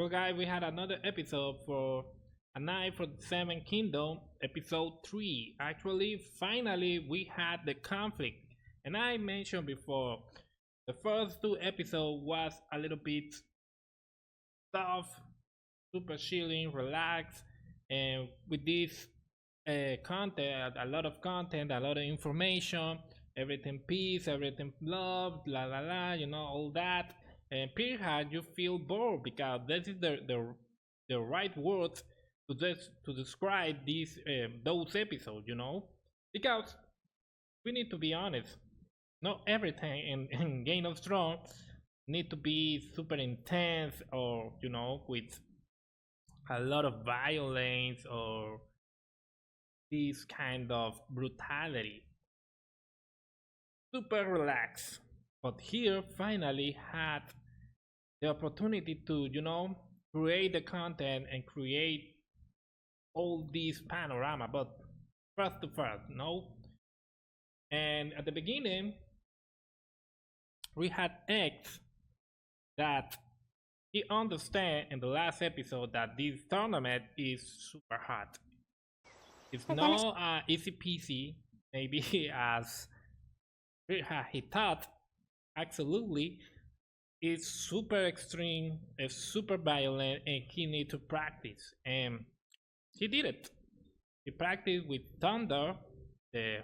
Well, guys, we had another episode for A Night for the Seven Kingdom, episode 3. Actually, finally, we had the conflict. And I mentioned before, the first two episodes was a little bit tough, super chilling, relaxed, and with this content, a lot of content, a lot of information, everything peace, everything love, la la la, all that. And perhaps you feel bored because this is the right words to describe these those episodes, because we need to be honest. Not everything in Game of Thrones need to be super intense or with a lot of violence or this kind of brutality. Super relaxed. But here finally had the opportunity to, create the content and create all this panorama. But first to first, And at the beginning, we had X that he understand in the last episode that this tournament is super hard. It's not easy peasy, maybe as he thought. Absolutely, it's super extreme, it's super violent, and he need to practice. And he did it. He practiced with Thunder, the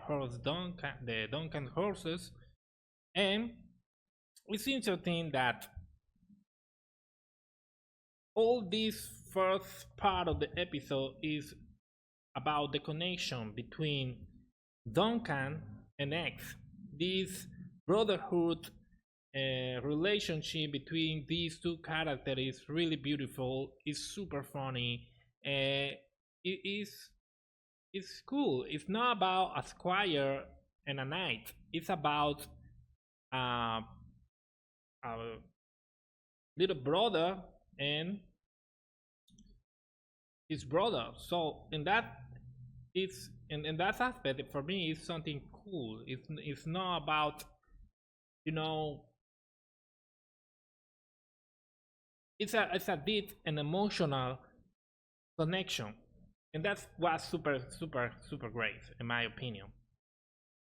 Duncan horses, and it's interesting that all this first part of the episode is about the connection between Duncan and X. This brotherhood relationship between these two characters is really beautiful. It's super funny. It's cool. It's not about a squire and a knight. It's about a little brother and his brother. So in that it's in that aspect for me it's something cool. It's not about it's a deep and emotional connection, and that's what's super great in my opinion.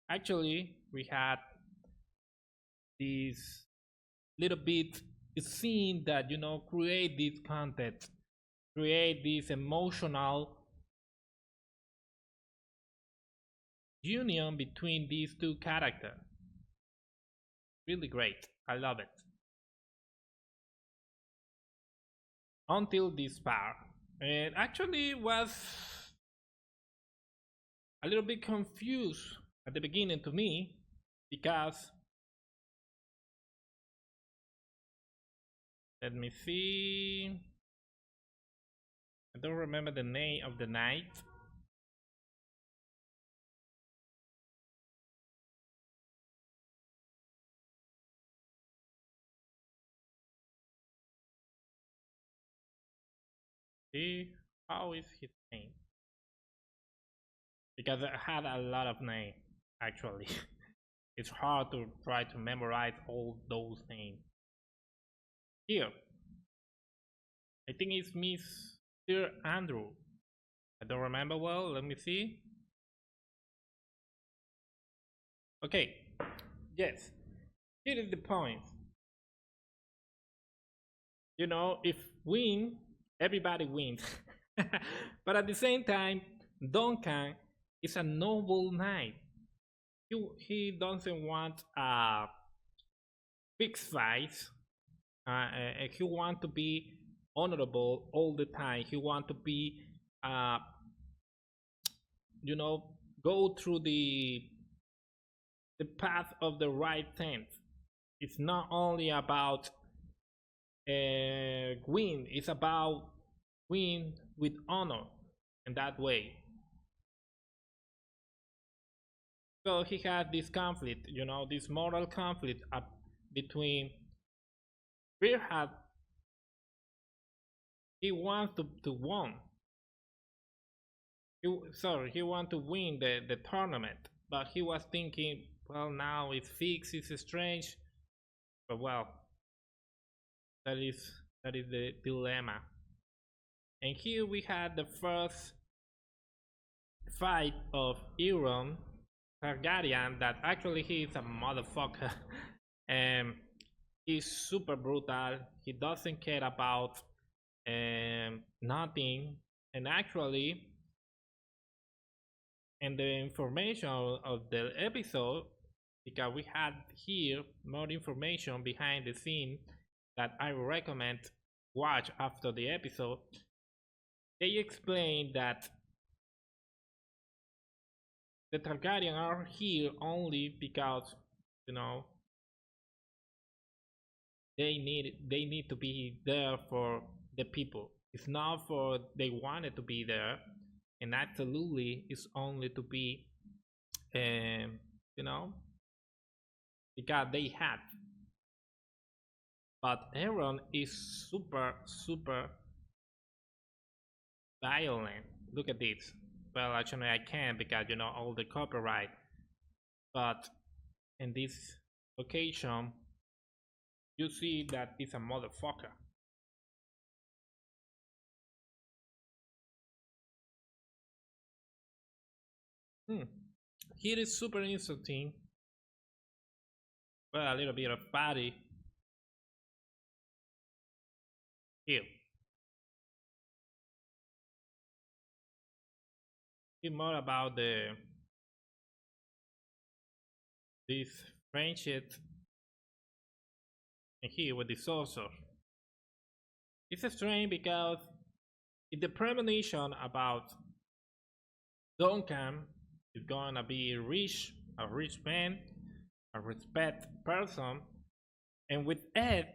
Actually, we had this little bit scene that create this content, create this emotional union between these two characters. Really great. I love it. Until this part, and actually was a little bit confused at the beginning to me because let me see, I don't remember the name of the knight. See, how is his name? Because I had a lot of names actually. It's hard to try to memorize all those names. Here, I think it's Mr. Andrew. I don't remember well. Let me see. Okay, yes. Here is the point. If win, everybody wins. But at the same time, Duncan is a noble knight. He doesn't want fixed fights. He wants to be honorable all the time. He wants to be, go through the path of the right thing. It's not only about win. It's about win with honor in that way. So he had this conflict, this moral conflict between Birhat. He wants to win. He wants to win the tournament, but he was thinking, well, now it's fixed, it's strange, but well, that is That is the dilemma. And here we had the first fight of Euron Targaryen, that actually he is a motherfucker. And he's super brutal. He doesn't care about nothing. And actually, in the information of the episode, because we had here more information behind the scene that I recommend watch after the episode, they explain that the Targaryen are here only because, you know, they need to be there for the people. It's not for they wanted to be there, and absolutely it's only to be, you know, because they had. But Aaron is super violent. Look at this. Well, actually I can't because you know all the copyright. But in this occasion, you see that it's a motherfucker. Here is super interesting. Well, a little bit of body here. It's more about this friendship, and here with the sorcerer. It's strange because in the premonition about Duncan is gonna be rich, a rich man, a respect person, and with Ed,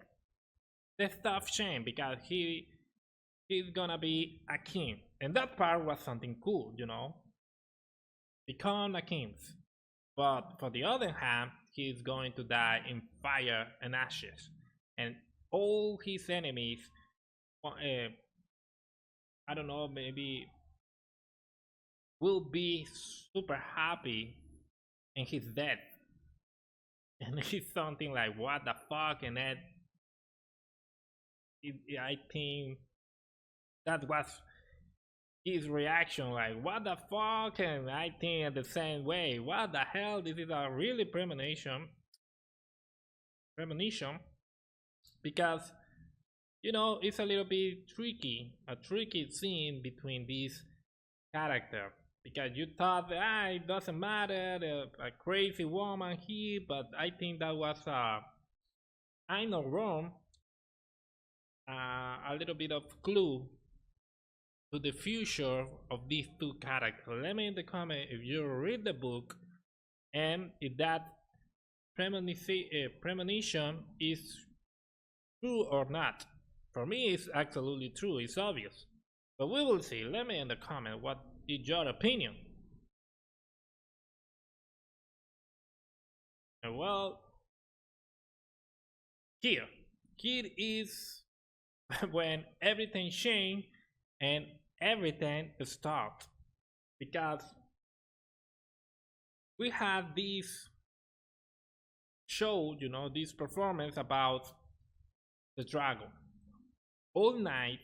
the stuff changed because he's gonna be a king, and that part was something cool, you know, become a king. But for the other hand, he's going to die in fire and ashes, and all his enemies, I don't know, maybe will be super happy in his death. And it's something like, what the fuck? And that, I think that was his reaction, like, what the fuck? And I think at the same way, what the hell? This is a really premonition, because you know it's a little bit a tricky scene between these characters, because you thought it doesn't matter, a crazy woman here, but I think that was I know wrong, a little bit of clue to the future of these two characters. Let me in the comment if you read the book and if that premonition is true or not. For me, it's absolutely true. It's obvious, but we will see. Let me in the comment what is your opinion. And well, here is when everything changed and everything stopped, because we had this show, you know, this performance about the dragon. All night,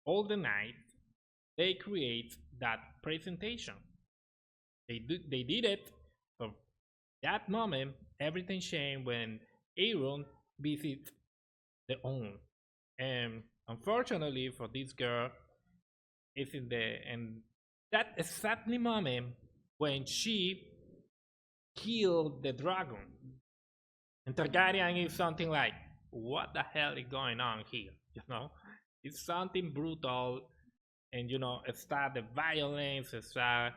all the night, they create that presentation. They did it. So that moment, everything changed when Aaron visit the own. And unfortunately for this girl, it's in the and that exactly moment when she killed the dragon. And Targaryen is something like, what the hell is going on here? You know, it's something brutal, and you know, it start the violence, it start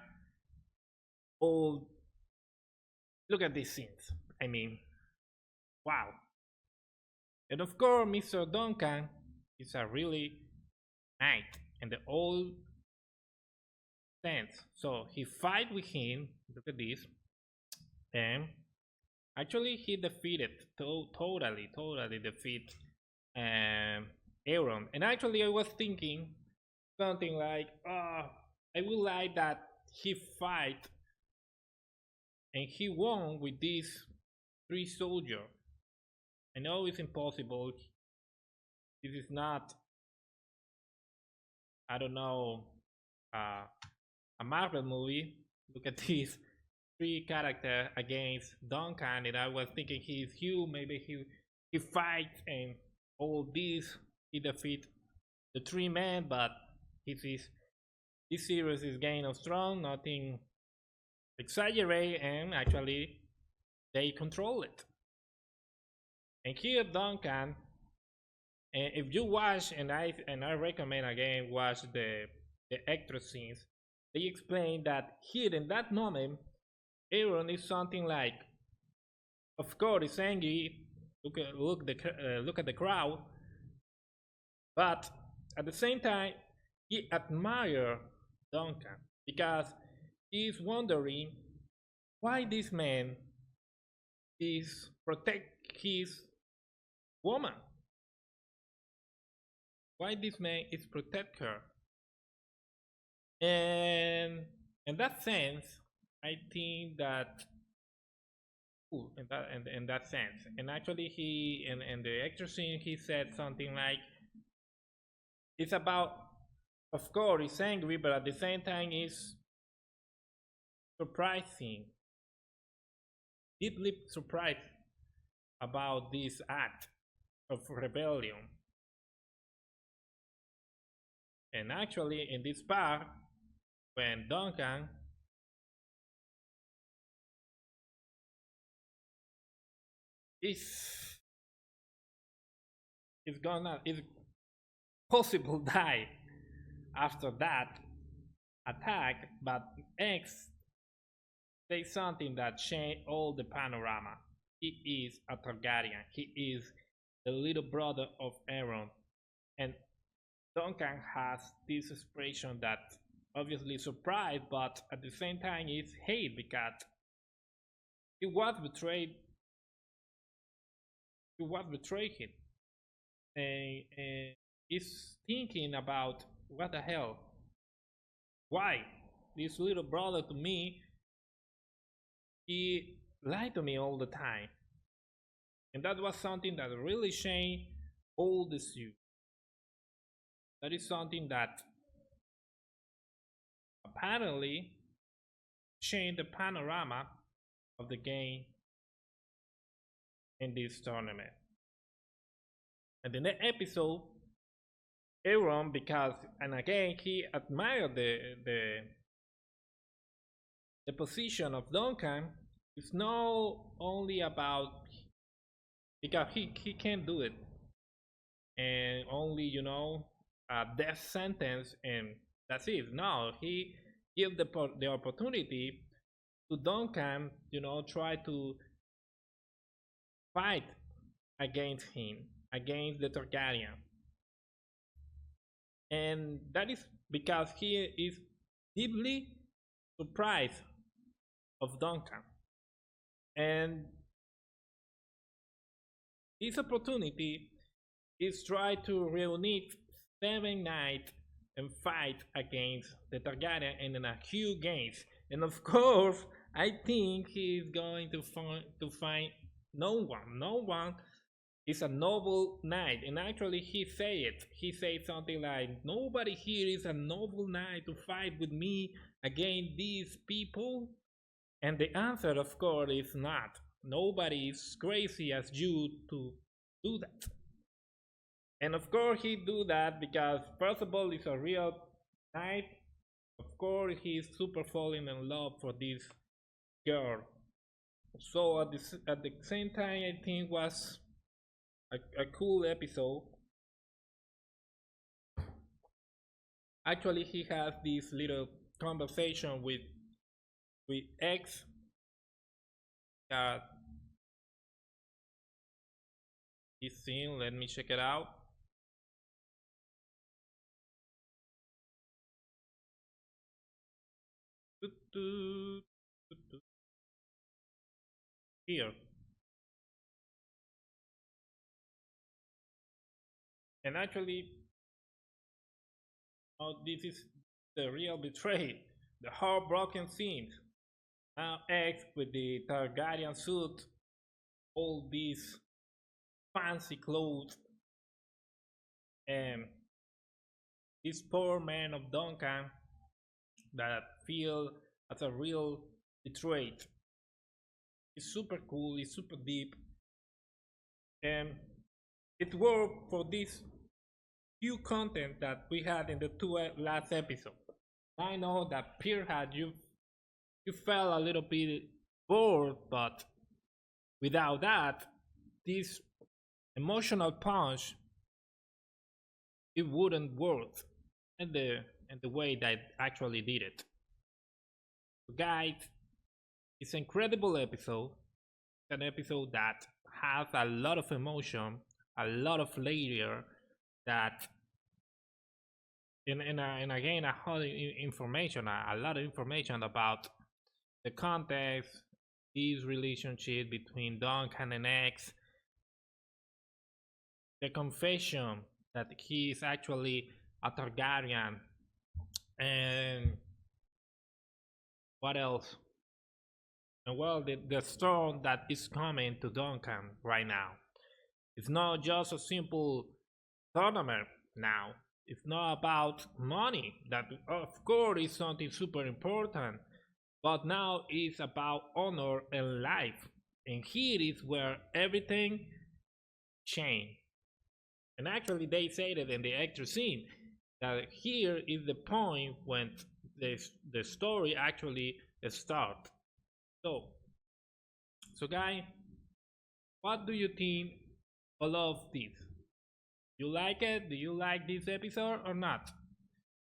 all. Look at these scenes. I mean, wow. And of course, Mr. Duncan is a really knight in the old sense. So he fight with him. Look at this, and actually he defeated totally defeat Aaron. And actually, I was thinking something like, I would like that he fight and he won with these 3 soldiers. I know it's impossible. this is not, I don't know, uh, a Marvel movie. Look at these three characters against Duncan, and I was thinking he's Hugh. Maybe he fights and all this. He defeat the three men, but this series is getting strong. Nothing exaggerate, and actually they control it. And here Duncan, and if you watch, and I recommend again watch the extra scenes, they explain that here in that moment, Aaron is something like, of course, he's angry. Look at the crowd, but at the same time, he admires Duncan because he's wondering why this man is protect his woman. Why this man is protect her? And in that sense, I think that in that sense. And actually he in the extra scene he said something like, it's about, of course he's angry, but at the same time he's surprising, deeply surprised about this act of rebellion. And actually in this part, when Duncan is possible die after that attack, but X says something that changed all the panorama. He is a Targaryen. He is the little brother of Aaron, and Duncan has this expression that obviously surprised, but at the same time is hate because he was betrayed. He was betrayed him, and he's thinking about what the hell, why this little brother to me, he lied to me all the time, and that was something that really changed all the suit. That is something that apparently changed the panorama of the game in this tournament. And in the episode, Aaron, because and again he admired the position of Duncan, it's not only about because he can't do it and only a death sentence and that's it. No, he give the opportunity to Duncan, try to fight against him, against the Targaryen. And that is because he is deeply surprised of Duncan. And this opportunity is try to reunite 7 knights and fight against the Targaryen in a huge games. And of course, I think he is going to find no one. No one is a noble knight. And actually he say it. He said something like, nobody here is a noble knight to fight with me against these people. And the answer, of course, is not. Nobody is crazy as you to do that. And of course he do that because first of all he's a real knight. Of course he's super falling in love for this girl. So at the same time I think was a cool episode. Actually he has this little conversation with X that this scene, let me check it out. Here. And actually, this is the real betrayal, the heartbroken scene. Now X with the Targaryen suit, all these fancy clothes, And this poor man of Duncan that feel as a real betrayed. It's super cool, it's super deep, and it worked for this few content that we had in the two last episodes. I know that Pierhat, you felt a little bit bored, but without that, this emotional punch, it wouldn't work in the way that actually did it. So guys, it's an incredible episode. An episode that has a lot of emotion, a lot of layer that and again a whole information, a lot of information about the context, his relationship between Duncan and X, the confession that he is actually a Targaryen, and what else? And well, the storm that is coming to Duncan right now. It's not just a simple tournament now. It's not about money. That of course is something super important. But now it's about honor and life. And here is where everything changed. And actually they said it in the extra scene that here is the point when the story actually starts. So guys, what do you think of all of this? You like it? Do you like this episode or not?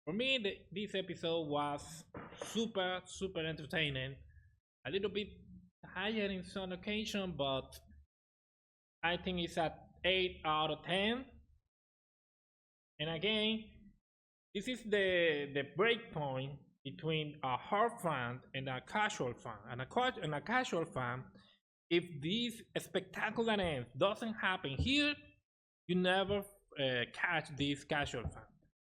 For me, this episode was super entertaining. A little bit higher in some occasion, but I think it's at 8 out of 10. And again, this is the break point between a hard fan and a casual fan. And a casual fan, if this spectacular end doesn't happen here, you never catch this casual fan.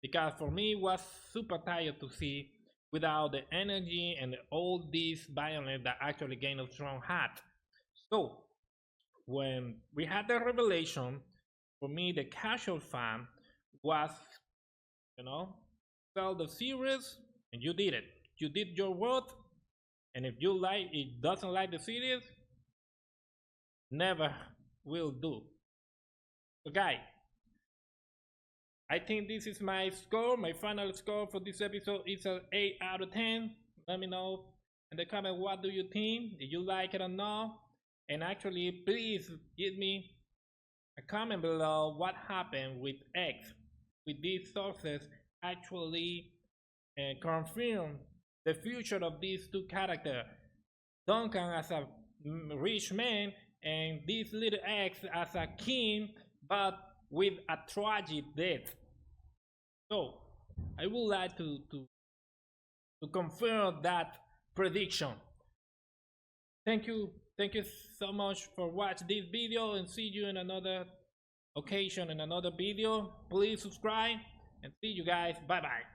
Because for me, it was super tired to see without the energy and all this violence that actually Game of Thrones had. So, when we had the revelation, for me, the casual fan was, tell the series, and you did it. You did your work, and if you doesn't like the series, never will do. So guys, I think this is my score. My final score for this episode is an 8 out of 10. Let me know in the comment what do you think. Did you like it or not? And actually, please give me a comment below what happened with X. With these sources actually confirm the future of these two characters. Duncan as a rich man and this little X as a king, but with a tragic death. So I would like to confirm that prediction. Thank you so much for watching this video, and see you in another occasion in another video. Please subscribe and see you guys. Bye bye.